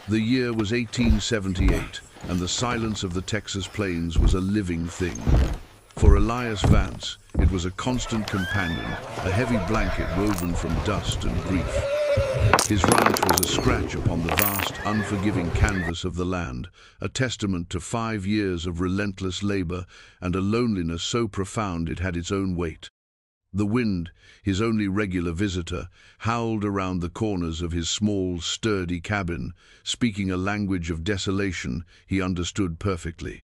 The year was 1878, and the silence of the Texas plains was a living thing. For Elias Vance, it was a constant companion, a heavy blanket woven from dust and grief. His ranch was a scratch upon the vast, unforgiving canvas of the land, a testament to 5 years of relentless labor and a loneliness so profound it had its own weight. The wind, his only regular visitor, howled around the corners of his small, sturdy cabin, speaking a language of desolation he understood perfectly.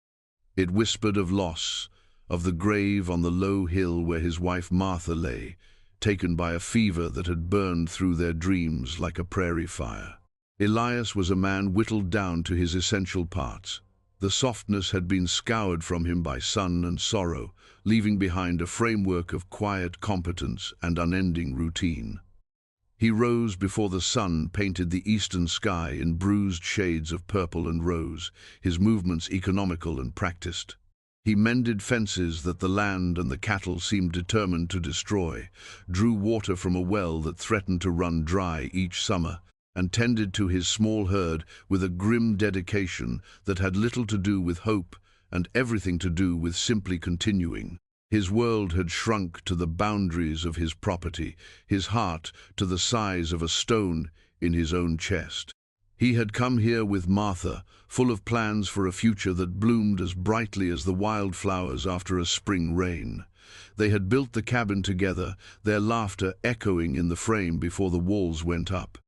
It whispered of loss, of the grave on the low hill where his wife Martha lay, taken by a fever that had burned through their dreams like a prairie fire. Elias was a man whittled down to his essential parts. The softness had been scoured from him by sun and sorrow, leaving behind a framework of quiet competence and unending routine. He rose before the sun painted the eastern sky in bruised shades of purple and rose, his movements economical and practiced. He mended fences that the land and the cattle seemed determined to destroy, drew water from a well that threatened to run dry each summer, and tended to his small herd with a grim dedication that had little to do with hope and everything to do with simply continuing. His world had shrunk to the boundaries of his property, his heart to the size of a stone in his own chest. He had come here with Martha, full of plans for a future that bloomed as brightly as the wildflowers after a spring rain. They had built the cabin together, their laughter echoing in the frame before the walls went up.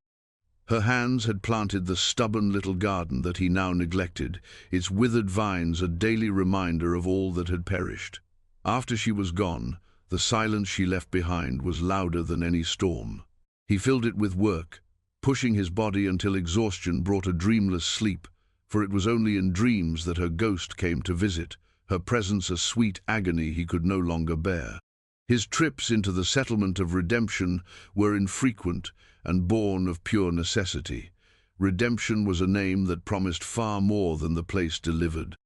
Her hands had planted the stubborn little garden that he now neglected, its withered vines a daily reminder of all that had perished. After she was gone, the silence she left behind was louder than any storm. He filled it with work, pushing his body until exhaustion brought a dreamless sleep, for it was only in dreams that her ghost came to visit, her presence a sweet agony he could no longer bear. His trips into the settlement of Redemption were infrequent and born of pure necessity. Redemption was a name that promised far more than the place delivered.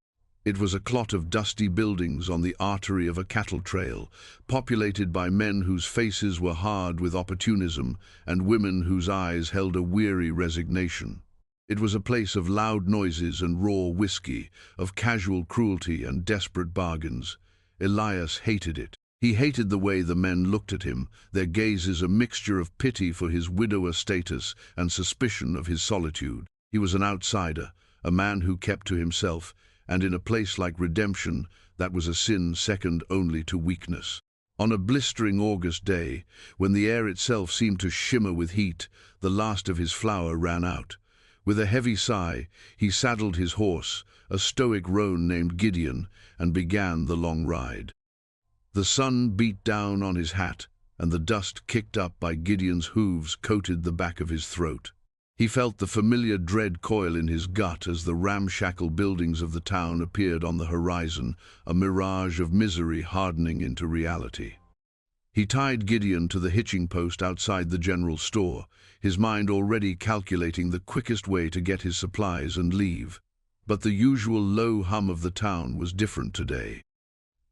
It was a clot of dusty buildings on the artery of a cattle trail, populated by men whose faces were hard with opportunism and women whose eyes held a weary resignation. It was a place of loud noises and raw whiskey, of casual cruelty and desperate bargains. Elias hated it. He hated the way the men looked at him, their gazes a mixture of pity for his widower status and suspicion of his solitude. He was an outsider, a man who kept to himself, and in a place like Redemption, that was a sin second only to weakness. On a blistering August day, when the air itself seemed to shimmer with heat, the last of his flour ran out. With a heavy sigh, he saddled his horse, a stoic roan named Gideon, and began the long ride. The sun beat down on his hat, and the dust kicked up by Gideon's hooves coated the back of his throat. He felt the familiar dread coil in his gut as the ramshackle buildings of the town appeared on the horizon, a mirage of misery hardening into reality. He tied Gideon to the hitching post outside the general store, his mind already calculating the quickest way to get his supplies and leave. But the usual low hum of the town was different today.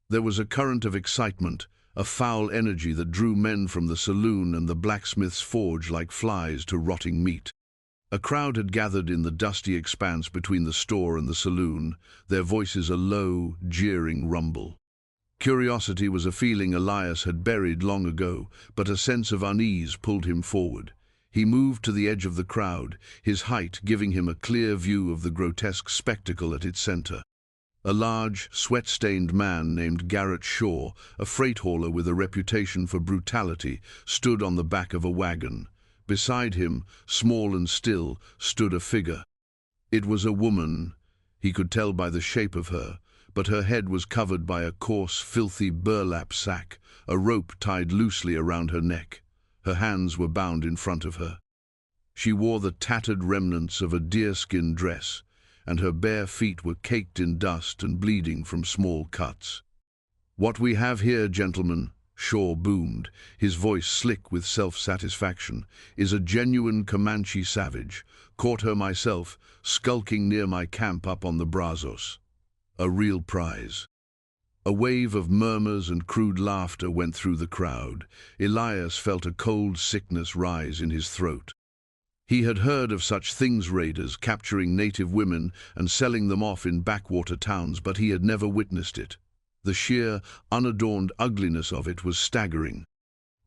There was a current of excitement, a foul energy that drew men from the saloon and the blacksmith's forge like flies to rotting meat. A crowd had gathered in the dusty expanse between the store and the saloon, their voices a low, jeering rumble. Curiosity was a feeling Elias had buried long ago, but a sense of unease pulled him forward. He moved to the edge of the crowd, his height giving him a clear view of the grotesque spectacle at its center. A large, sweat-stained man named Garrett Shaw, a freight hauler with a reputation for brutality, stood on the back of a wagon. Beside him, small and still, stood a figure. It was a woman, he could tell by the shape of her, but her head was covered by a coarse, filthy burlap sack, a rope tied loosely around her neck. Her hands were bound in front of her. She wore the tattered remnants of a deerskin dress, and her bare feet were caked in dust and bleeding from small cuts. "What we have here, gentlemen," Shaw boomed, his voice slick with self-satisfaction, "is a genuine Comanche savage. Caught her myself, skulking near my camp up on the Brazos. A real prize." A wave of murmurs and crude laughter went through the crowd. Elias felt a cold sickness rise in his throat. He had heard of such things, raiders capturing native women and selling them off in backwater towns, but he had never witnessed it. The sheer, unadorned ugliness of it was staggering.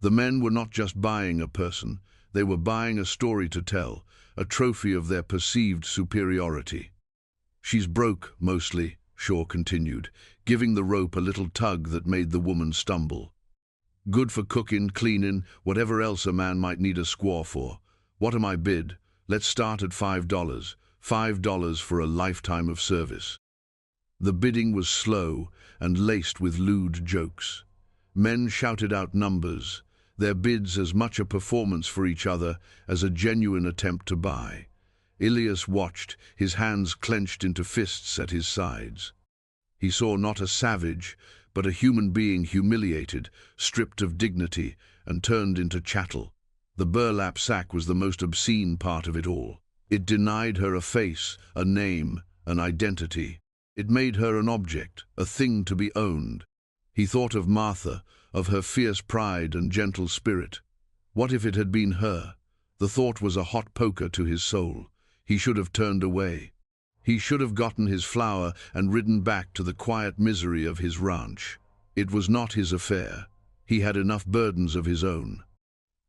The men were not just buying a person, they were buying a story to tell, a trophy of their perceived superiority. "She's broke, mostly," Shaw continued, giving the rope a little tug that made the woman stumble. "Good for cooking, cleaning, whatever else a man might need a squaw for. What am I bid? Let's start at $5. $5 for a lifetime of service." The bidding was slow and laced with lewd jokes. Men shouted out numbers, their bids as much a performance for each other as a genuine attempt to buy. Ilias watched, his hands clenched into fists at his sides. He saw not a savage, but a human being humiliated, stripped of dignity, and turned into chattel. The burlap sack was the most obscene part of it all. It denied her a face, a name, an identity. It made her an object, a thing to be owned. He thought of Martha, of her fierce pride and gentle spirit. What if it had been her? The thought was a hot poker to his soul. He should have turned away. He should have gotten his flour and ridden back to the quiet misery of his ranch. It was not his affair. He had enough burdens of his own.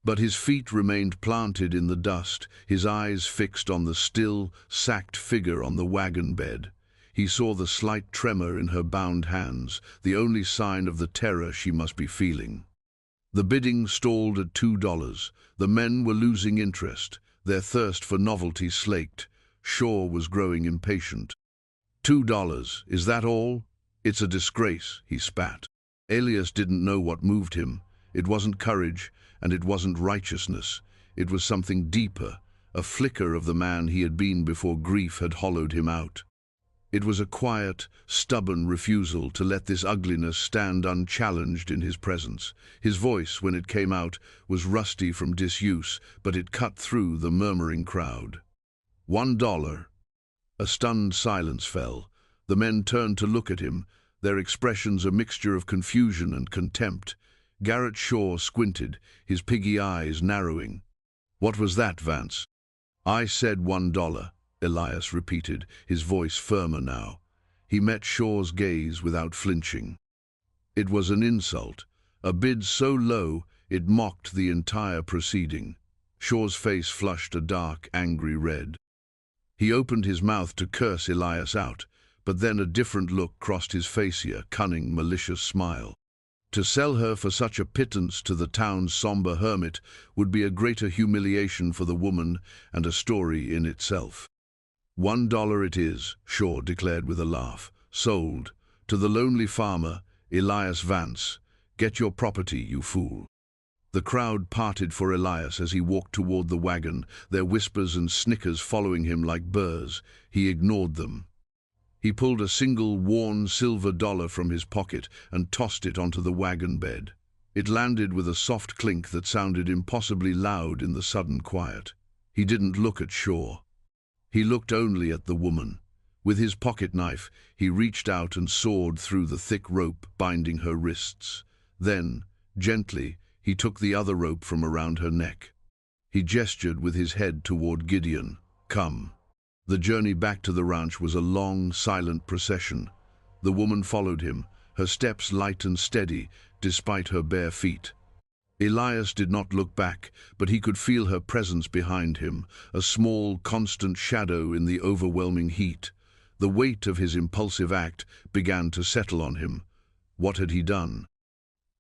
But his feet remained planted in the dust, his eyes fixed on the still, sacked figure on the wagon bed. He saw the slight tremor in her bound hands, the only sign of the terror she must be feeling. The bidding stalled at $2. The men were losing interest, their thirst for novelty slaked. Shaw was growing impatient. $2, is that all? It's a disgrace, he spat. Ilias didn't know what moved him. It wasn't courage, and it wasn't righteousness. It was something deeper, a flicker of the man he had been before grief had hollowed him out. It was a quiet, stubborn refusal to let this ugliness stand unchallenged in his presence. His voice, when it came out, was rusty from disuse, but it cut through the murmuring crowd. $1. A stunned silence fell. The men turned to look at him, their expressions a mixture of confusion and contempt. Garrett Shaw squinted, his piggy eyes narrowing. "What was that, Vance?" "I said $1. Ilias repeated, his voice firmer now. He met Shaw's gaze without flinching. It was an insult, a bid so low it mocked the entire proceeding. Shaw's face flushed a dark, angry red. He opened his mouth to curse Ilias out, but then a different look crossed his facial, cunning, malicious smile. To sell her for such a pittance to the town's somber hermit would be a greater humiliation for the woman and a story in itself. $1 it is, Shaw declared with a laugh. Sold. To the lonely farmer, Ilias Vance. Get your property, you fool. The crowd parted for Ilias as he walked toward the wagon, their whispers and snickers following him like burrs. He ignored them. He pulled a single worn silver dollar from his pocket and tossed it onto the wagon bed. It landed with a soft clink that sounded impossibly loud in the sudden quiet. He didn't look at Shaw. He looked only at the woman. With his pocket knife, he reached out and sawed through the thick rope binding her wrists. Then, gently, he took the other rope from around her neck. He gestured with his head toward Gideon. "Come." The journey back to the ranch was a long, silent procession. The woman followed him, her steps light and steady, despite her bare feet. Ilias did not look back, but he could feel her presence behind him, a small, constant shadow in the overwhelming heat. The weight of his impulsive act began to settle on him. What had he done?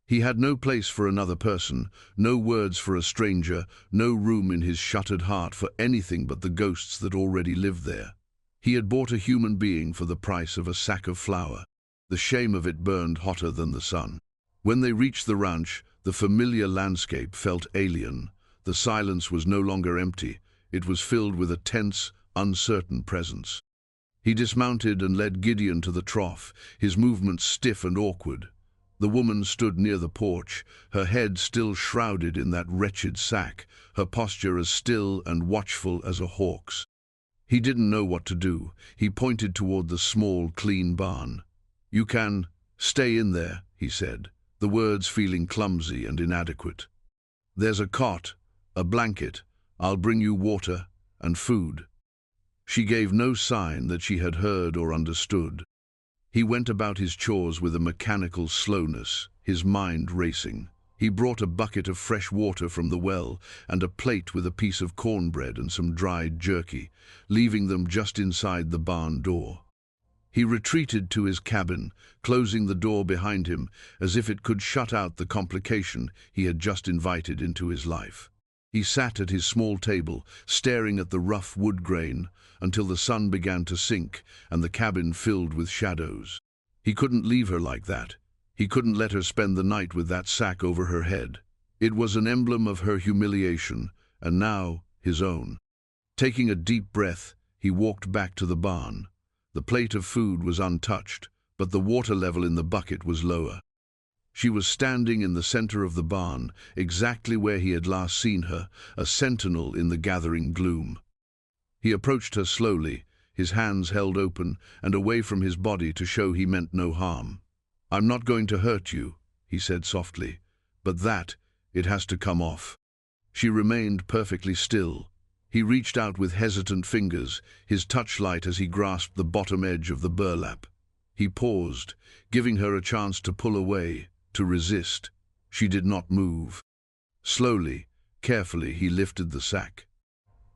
He had no place for another person, no words for a stranger, no room in his shuttered heart for anything but the ghosts that already lived there. He had bought a human being for the price of a sack of flour. The shame of it burned hotter than the sun. When they reached the ranch, the familiar landscape felt alien. The silence was no longer empty. It was filled with a tense, uncertain presence. He dismounted and led Gideon to the trough, his movements stiff and awkward. The woman stood near the porch, her head still shrouded in that wretched sack, her posture as still and watchful as a hawk's. He didn't know what to do. He pointed toward the small, clean barn. "You can stay in there," he said, the words feeling clumsy and inadequate. "There's a cot, a blanket, I'll bring you water and food." She gave no sign that she had heard or understood. He went about his chores with a mechanical slowness, his mind racing. He brought a bucket of fresh water from the well and a plate with a piece of cornbread and some dried jerky, leaving them just inside the barn door. He retreated to his cabin, closing the door behind him as if it could shut out the complication he had just invited into his life. He sat at his small table, staring at the rough wood grain, until the sun began to sink and the cabin filled with shadows. He couldn't leave her like that. He couldn't let her spend the night with that sack over her head. It was an emblem of her humiliation, and now his own. Taking a deep breath, he walked back to the barn. The plate of food was untouched, but the water level in the bucket was lower. She was standing in the center of the barn, exactly where he had last seen her, a sentinel in the gathering gloom. He approached her slowly, his hands held open and away from his body to show he meant no harm. "I'm not going to hurt you," he said softly, "but it has to come off." She remained perfectly still. He reached out with hesitant fingers, his touch light as he grasped the bottom edge of the burlap. He paused, giving her a chance to pull away, to resist. She did not move. Slowly, carefully, he lifted the sack.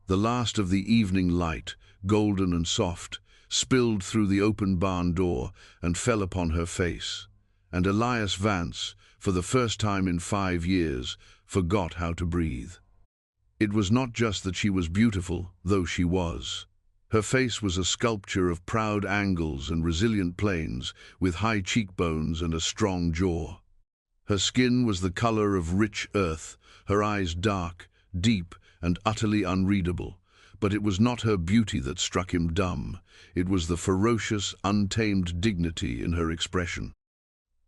The last of the evening light, golden and soft, spilled through the open barn door and fell upon her face. And Elias Vance, for the first time in 5 years, forgot how to breathe. It was not just that she was beautiful, though she was. Her face was a sculpture of proud angles and resilient planes, with high cheekbones and a strong jaw. Her skin was the color of rich earth, her eyes dark, deep, and utterly unreadable. But it was not her beauty that struck him dumb. It was the ferocious, untamed dignity in her expression.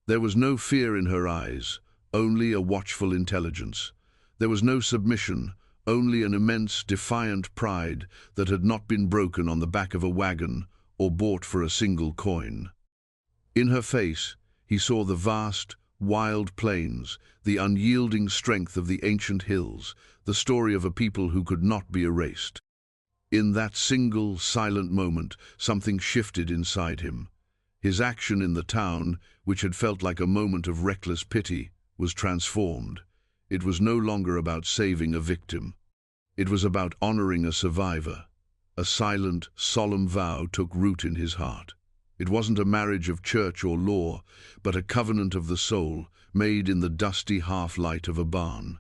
There was no fear in her eyes, only a watchful intelligence. There was no submission, only an immense, defiant pride that had not been broken on the back of a wagon or bought for a single coin. In her face, he saw the vast, wild plains, the unyielding strength of the ancient hills, the story of a people who could not be erased. In that single, silent moment, something shifted inside him. His action in the town, which had felt like a moment of reckless pity, was transformed. It was no longer about saving a victim. It was about honoring a survivor. A silent, solemn vow took root in his heart. It wasn't a marriage of church or law, but a covenant of the soul, made in the dusty half-light of a barn.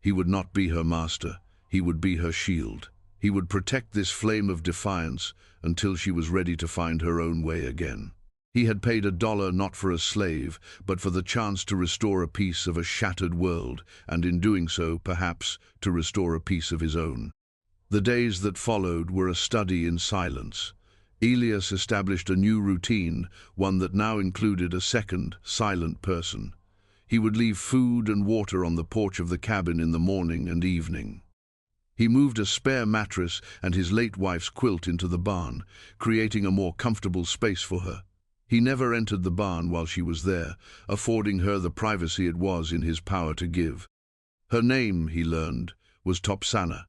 He would not be her master, he would be her shield. He would protect this flame of defiance until she was ready to find her own way again. He had paid $1 not for a slave, but for the chance to restore a piece of a shattered world, and in doing so, perhaps, to restore a piece of his own. The days that followed were a study in silence. Elias established a new routine, one that now included a second, silent person. He would leave food and water on the porch of the cabin in the morning and evening. He moved a spare mattress and his late wife's quilt into the barn, creating a more comfortable space for her. He never entered the barn while she was there, affording her the privacy it was in his power to give. Her name, he learned, was Topsana.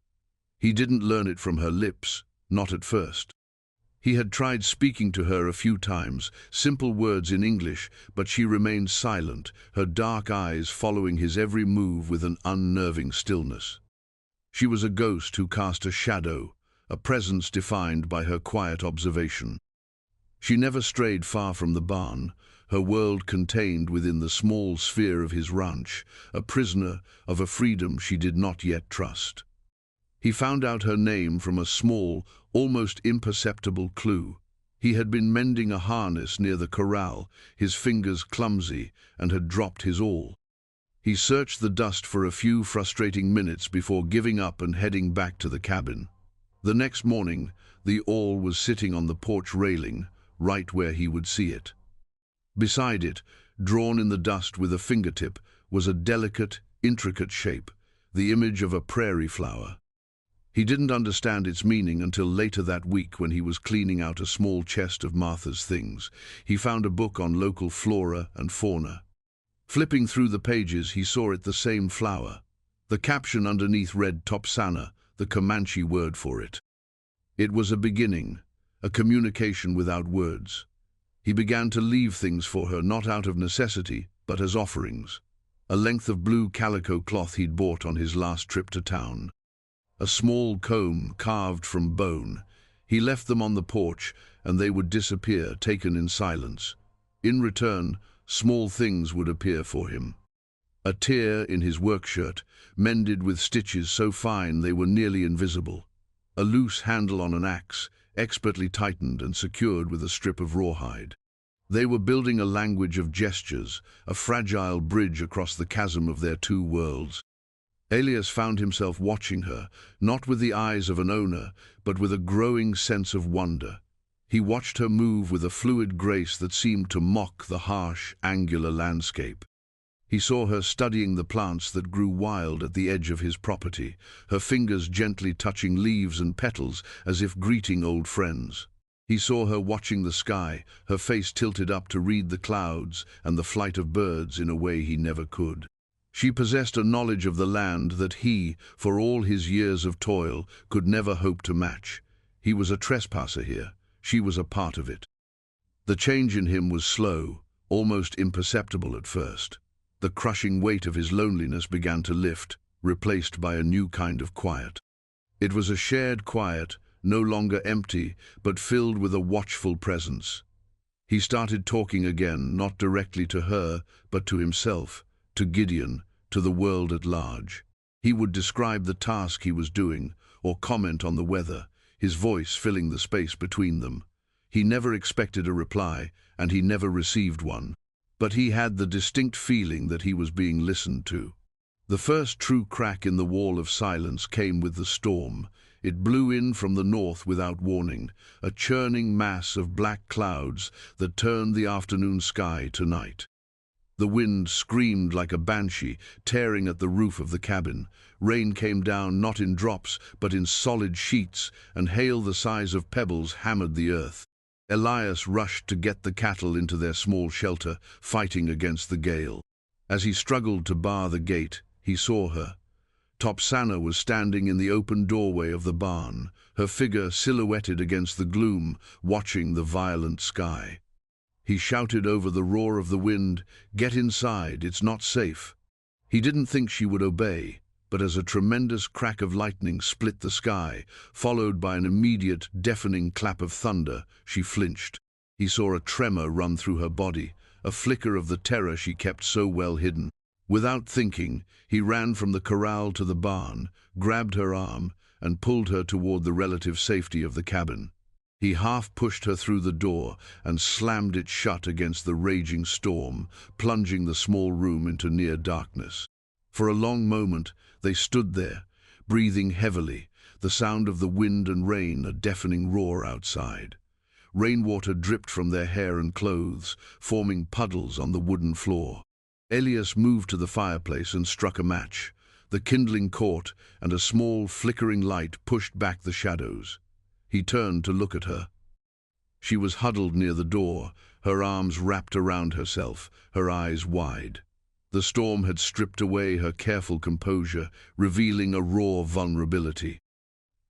He didn't learn it from her lips, not at first. He had tried speaking to her a few times, simple words in English, but she remained silent, her dark eyes following his every move with an unnerving stillness. She was a ghost who cast a shadow, a presence defined by her quiet observation. She never strayed far from the barn, her world contained within the small sphere of his ranch, a prisoner of a freedom she did not yet trust. He found out her name from a small, almost imperceptible clue. He had been mending a harness near the corral, his fingers clumsy, and had dropped his awl. He searched the dust for a few frustrating minutes before giving up and heading back to the cabin. The next morning, the awl was sitting on the porch railing, right where he would see it. Beside it, drawn in the dust with a fingertip, was a delicate, intricate shape, the image of a prairie flower. He didn't understand its meaning until later that week when he was cleaning out a small chest of Martha's things. He found a book on local flora and fauna. Flipping through the pages, he saw it the same flower. The caption underneath read Topsana, the Comanche word for it. It was a beginning, a communication without words. He began to leave things for her, not out of necessity, but as offerings. A length of blue calico cloth he'd bought on his last trip to town. A small comb carved from bone. He left them on the porch, and they would disappear, taken in silence. In return, small things would appear for him. A tear in his work shirt, mended with stitches so fine they were nearly invisible. A loose handle on an axe, expertly tightened and secured with a strip of rawhide. They were building a language of gestures, a fragile bridge across the chasm of their two worlds. Elias found himself watching her, not with the eyes of an owner, but with a growing sense of wonder. He watched her move with a fluid grace that seemed to mock the harsh, angular landscape. He saw her studying the plants that grew wild at the edge of his property, her fingers gently touching leaves and petals as if greeting old friends. He saw her watching the sky, her face tilted up to read the clouds and the flight of birds in a way he never could. She possessed a knowledge of the land that he, for all his years of toil, could never hope to match. He was a trespasser here. She was a part of it. The change in him was slow, almost imperceptible at first. The crushing weight of his loneliness began to lift, replaced by a new kind of quiet. It was a shared quiet, no longer empty, but filled with a watchful presence. He started talking again, not directly to her, but to himself, to Gideon, to the world at large. He would describe the task he was doing, or comment on the weather, his voice filling the space between them. He never expected a reply, and he never received one. But he had the distinct feeling that he was being listened to. The first true crack in the wall of silence came with the storm. It blew in from the north without warning, a churning mass of black clouds that turned the afternoon sky to night. The wind screamed like a banshee, tearing at the roof of the cabin. Rain came down not in drops, but in solid sheets, and hail the size of pebbles hammered the earth. Elias rushed to get the cattle into their small shelter, fighting against the gale. As he struggled to bar the gate, he saw her. Topsana was standing in the open doorway of the barn, her figure silhouetted against the gloom, watching the violent sky. He shouted over the roar of the wind, "Get inside, it's not safe." He didn't think she would obey, but as a tremendous crack of lightning split the sky, followed by an immediate, deafening clap of thunder, she flinched. He saw a tremor run through her body, a flicker of the terror she kept so well hidden. Without thinking, he ran from the corral to the barn, grabbed her arm, and pulled her toward the relative safety of the cabin. He half-pushed her through the door and slammed it shut against the raging storm, plunging the small room into near darkness. For a long moment, they stood there, breathing heavily, the sound of the wind and rain a deafening roar outside. Rainwater dripped from their hair and clothes, forming puddles on the wooden floor. Elias moved to the fireplace and struck a match. The kindling caught, and a small, flickering light pushed back the shadows. He turned to look at her. She was huddled near the door, her arms wrapped around herself, her eyes wide. The storm had stripped away her careful composure, revealing a raw vulnerability.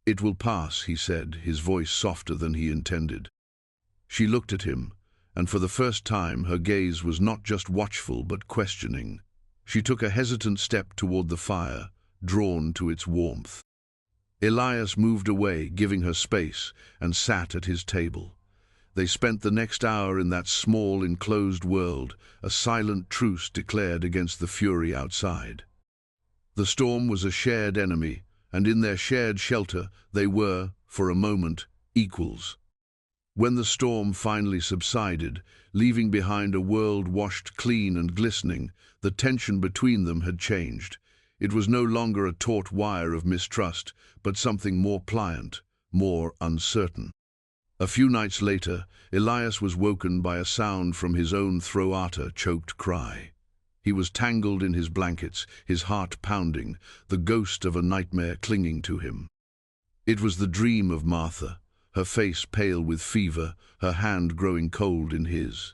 "It will pass," he said, his voice softer than he intended. She looked at him, and for the first time her gaze was not just watchful but questioning. She took a hesitant step toward the fire, drawn to its warmth. Elias moved away, giving her space, and sat at his table. They spent the next hour in that small, enclosed world, a silent truce declared against the fury outside. The storm was a shared enemy, and in their shared shelter they were, for a moment, equals. When the storm finally subsided, leaving behind a world washed clean and glistening, the tension between them had changed. It was no longer a taut wire of mistrust, but something more pliant, more uncertain. A few nights later, Elias was woken by a sound from his own throata choked cry. He was tangled in his blankets, his heart pounding, the ghost of a nightmare clinging to him. It was the dream of Martha, her face pale with fever, her hand growing cold in his.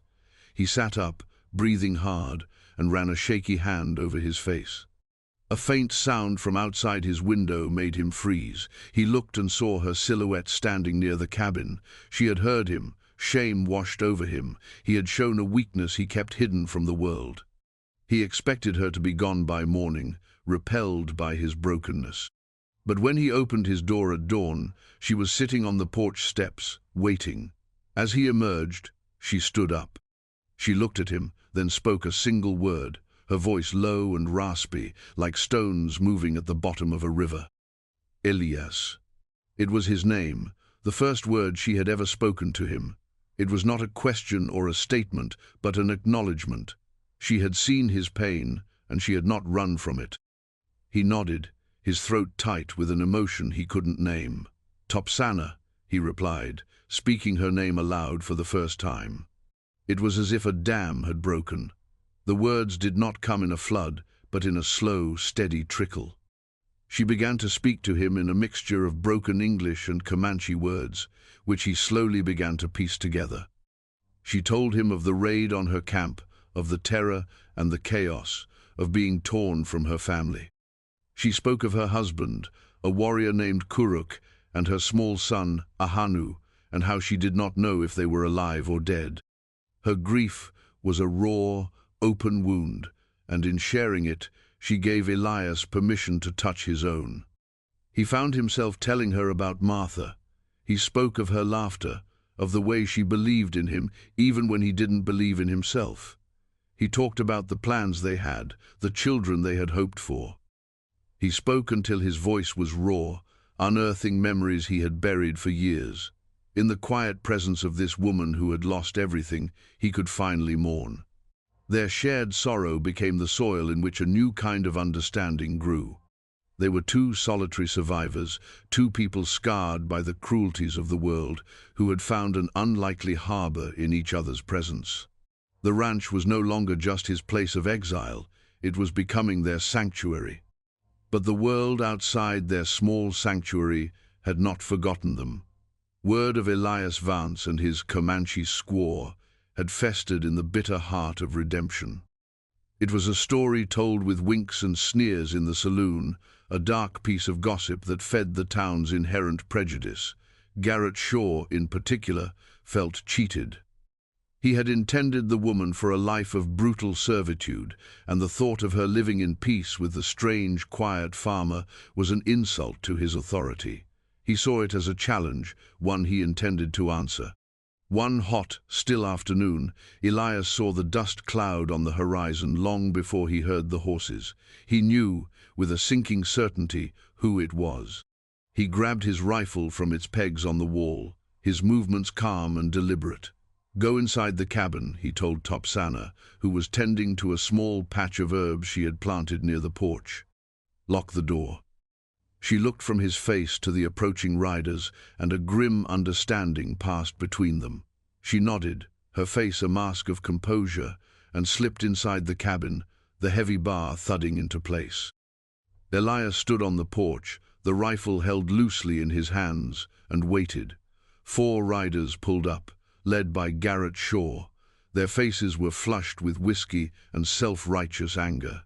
He sat up, breathing hard, and ran a shaky hand over his face. A faint sound from outside his window made him freeze. He looked and saw her silhouette standing near the cabin. She had heard him. Shame washed over him. He had shown a weakness he kept hidden from the world. He expected her to be gone by morning, repelled by his brokenness. But when he opened his door at dawn, she was sitting on the porch steps, waiting. As he emerged, she stood up. She looked at him, then spoke a single word, her voice low and raspy, like stones moving at the bottom of a river. Elias. It was his name, the first word she had ever spoken to him. It was not a question or a statement, but an acknowledgement. She had seen his pain, and she had not run from it. He nodded, his throat tight with an emotion he couldn't name. Topsana, he replied, speaking her name aloud for the first time. It was as if a dam had broken. The words did not come in a flood, but in a slow, steady trickle. She began to speak to him in a mixture of broken English and Comanche words, which he slowly began to piece together. She told him of the raid on her camp, of the terror and the chaos, of being torn from her family. She spoke of her husband, a warrior named Kuruk, and her small son, Ahanu, and how she did not know if they were alive or dead. Her grief was a raw, open wound, and in sharing it, she gave Elias permission to touch his own. He found himself telling her about Martha. He spoke of her laughter, of the way she believed in him, even when he didn't believe in himself. He talked about the plans they had, the children they had hoped for. He spoke until his voice was raw, unearthing memories he had buried for years. In the quiet presence of this woman who had lost everything, he could finally mourn. Their shared sorrow became the soil in which a new kind of understanding grew. They were two solitary survivors, two people scarred by the cruelties of the world, who had found an unlikely harbor in each other's presence. The ranch was no longer just his place of exile, it was becoming their sanctuary. But the world outside their small sanctuary had not forgotten them. Word of Elias Vance and his Comanche squaw had festered in the bitter heart of redemption. It was a story told with winks and sneers in the saloon, a dark piece of gossip that fed the town's inherent prejudice. Garrett Shaw, in particular, felt cheated. He had intended the woman for a life of brutal servitude, and the thought of her living in peace with the strange, quiet farmer was an insult to his authority. He saw it as a challenge, one he intended to answer. One hot, still afternoon, Elias saw the dust cloud on the horizon long before he heard the horses. He knew, with a sinking certainty, who it was. He grabbed his rifle from its pegs on the wall, his movements calm and deliberate. "Go inside the cabin," he told Topsana, who was tending to a small patch of herbs she had planted near the porch. "Lock the door." She looked from his face to the approaching riders, and a grim understanding passed between them. She nodded, her face a mask of composure, and slipped inside the cabin, the heavy bar thudding into place. Elias stood on the porch, the rifle held loosely in his hands, and waited. 4 riders pulled up, led by Garrett Shaw. Their faces were flushed with whiskey and self-righteous anger.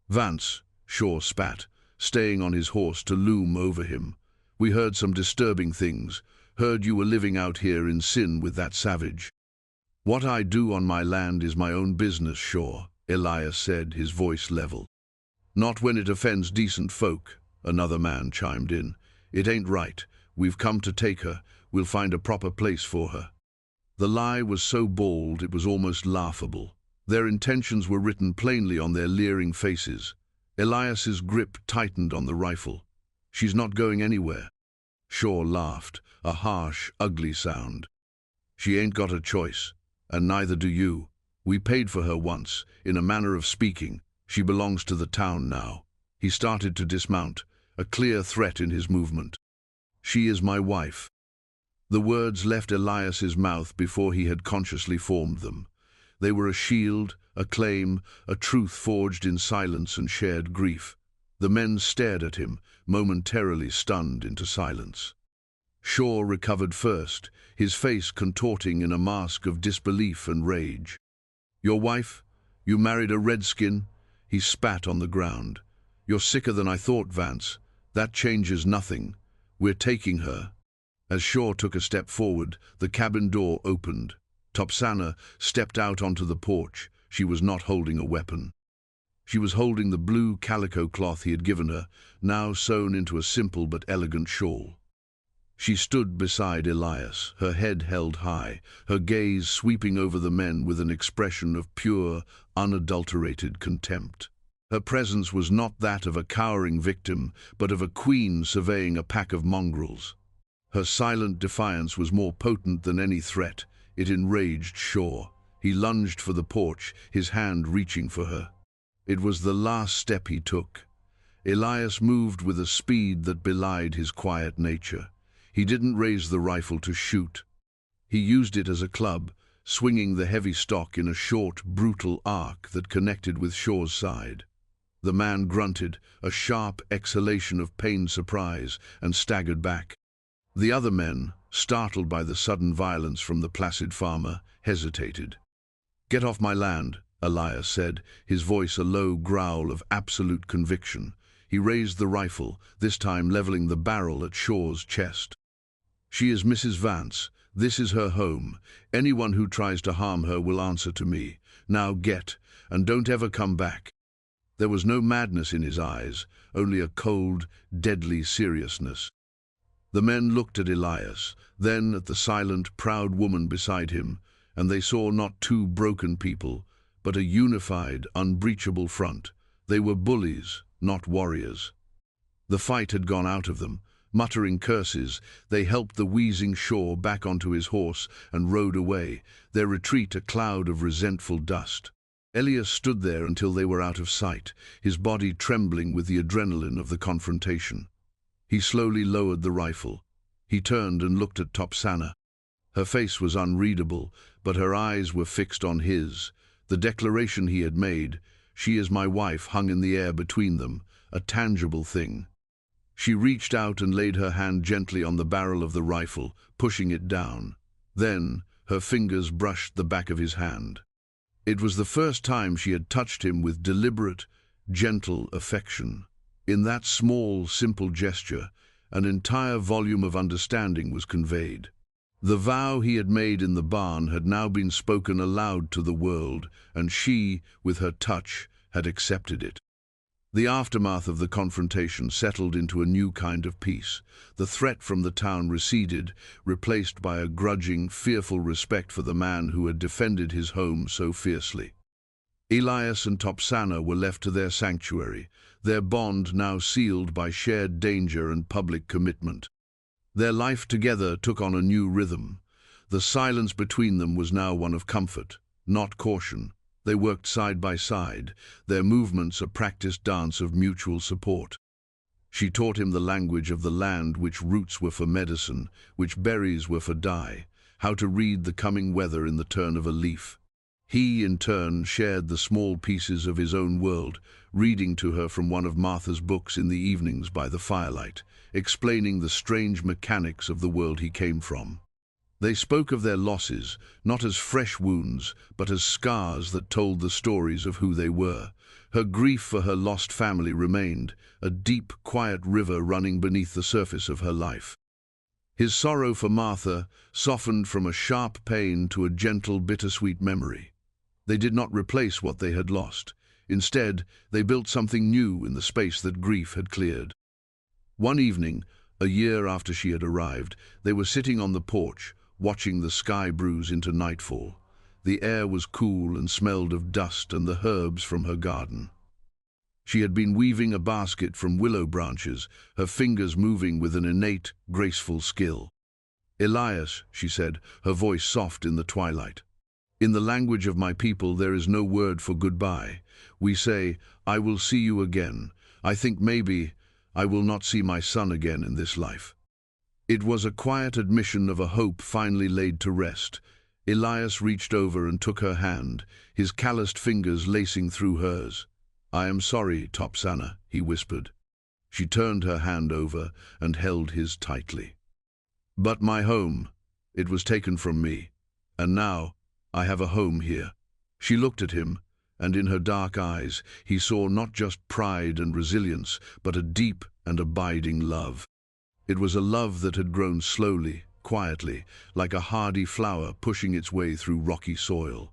"Vance," Shaw spat, staying on his horse to loom over him. "We heard some disturbing things. Heard you were living out here in sin with that savage." "What I do on my land is my own business, Shaw," Elias said, his voice level. "Not when it offends decent folk," another man chimed in. "It ain't right. We've come to take her. We'll find a proper place for her." The lie was so bold it was almost laughable. Their intentions were written plainly on their leering faces. Elias's grip tightened on the rifle. "She's not going anywhere." Shaw laughed, a harsh, ugly sound. "She ain't got a choice, and neither do you. We paid for her once, in a manner of speaking. She belongs to the town now." He started to dismount, a clear threat in his movement. "She is my wife." The words left Elias's mouth before he had consciously formed them. They were a shield, a claim, a truth forged in silence and shared grief. The men stared at him, momentarily stunned into silence. Shaw recovered first, his face contorting in a mask of disbelief and rage. "Your wife? You married a redskin?" He spat on the ground. You're sicker than I thought, Vance. That changes nothing. We're taking her. As Shaw took a step forward, the cabin door opened. Topsana stepped out onto the porch. She was not holding a weapon. She was holding the blue calico cloth he had given her, now sewn into a simple but elegant shawl. She stood beside Elias, her head held high, her gaze sweeping over the men with an expression of pure, unadulterated contempt. Her presence was not that of a cowering victim, but of a queen surveying a pack of mongrels. Her silent defiance was more potent than any threat. It enraged Shaw. He lunged for the porch, his hand reaching for her. It was the last step he took. Elias moved with a speed that belied his quiet nature. He didn't raise the rifle to shoot. He used it as a club, swinging the heavy stock in a short, brutal arc that connected with Shaw's side. The man grunted, a sharp exhalation of pained surprise, and staggered back. The other men, startled by the sudden violence from the placid farmer, hesitated. "Get off my land," Elias said, his voice a low growl of absolute conviction. He raised the rifle, this time leveling the barrel at Shaw's chest. "She is Mrs. Vance. This is her home. Anyone who tries to harm her will answer to me. Now get, and don't ever come back." There was no madness in his eyes, only a cold, deadly seriousness. The men looked at Elias, then at the silent, proud woman beside him, and they saw not two broken people, but a unified, unbreachable front. They were bullies, not warriors. The fight had gone out of them. Muttering curses, they helped the wheezing Shaw back onto his horse and rode away, their retreat a cloud of resentful dust. Elias stood there until they were out of sight, his body trembling with the adrenaline of the confrontation. He slowly lowered the rifle. He turned and looked at Topsana. Her face was unreadable, but her eyes were fixed on his. The declaration he had made, "She is my wife," hung in the air between them, a tangible thing. She reached out and laid her hand gently on the barrel of the rifle, pushing it down. Then her fingers brushed the back of his hand. It was the first time she had touched him with deliberate, gentle affection. In that small, simple gesture, an entire volume of understanding was conveyed. The vow he had made in the barn had now been spoken aloud to the world, and she, with her touch, had accepted it. The aftermath of the confrontation settled into a new kind of peace. The threat from the town receded, replaced by a grudging, fearful respect for the man who had defended his home so fiercely. Elias and Topsana were left to their sanctuary, their bond now sealed by shared danger and public commitment. Their life together took on a new rhythm. The silence between them was now one of comfort, not caution. They worked side by side, their movements a practiced dance of mutual support. She taught him the language of the land, which roots were for medicine, which berries were for dye, how to read the coming weather in the turn of a leaf. He, in turn, shared the small pieces of his own world, reading to her from one of Martha's books in the evenings by the firelight, explaining the strange mechanics of the world he came from. They spoke of their losses, not as fresh wounds, but as scars that told the stories of who they were. Her grief for her lost family remained, a deep, quiet river running beneath the surface of her life. His sorrow for Martha softened from a sharp pain to a gentle, bittersweet memory. They did not replace what they had lost. Instead, they built something new in the space that grief had cleared. One evening, a year after she had arrived, they were sitting on the porch, watching the sky bruise into nightfall. The air was cool and smelled of dust and the herbs from her garden. She had been weaving a basket from willow branches, her fingers moving with an innate, graceful skill. "Elias," she said, her voice soft in the twilight. "In the language of my people there is no word for goodbye. We say, 'I will see you again.' I think maybe I will not see my son again in this life." It was a quiet admission of a hope finally laid to rest. Elias reached over and took her hand, his calloused fingers lacing through hers. "I am sorry, Topsana," he whispered. She turned her hand over and held his tightly. "But my home, it was taken from me, and now I have a home here." She looked at him, and in her dark eyes he saw not just pride and resilience, but a deep and abiding love. It was a love that had grown slowly, quietly, like a hardy flower pushing its way through rocky soil.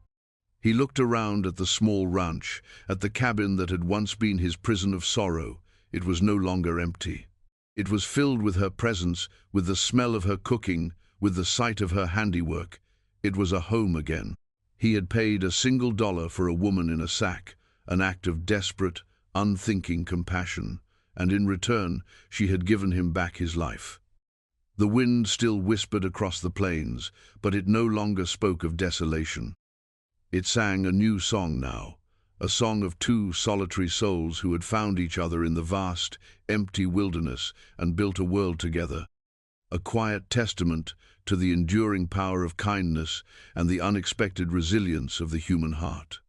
He looked around at the small ranch, at the cabin that had once been his prison of sorrow. It was no longer empty. It was filled with her presence, with the smell of her cooking, with the sight of her handiwork. It was a home again. He had paid $1 for a woman in a sack, an act of desperate, unthinking compassion, and in return she had given him back his life. The wind still whispered across the plains, but it no longer spoke of desolation. It sang a new song now, a song of two solitary souls who had found each other in the vast, empty wilderness and built a world together. A quiet testament to the enduring power of kindness and the unexpected resilience of the human heart.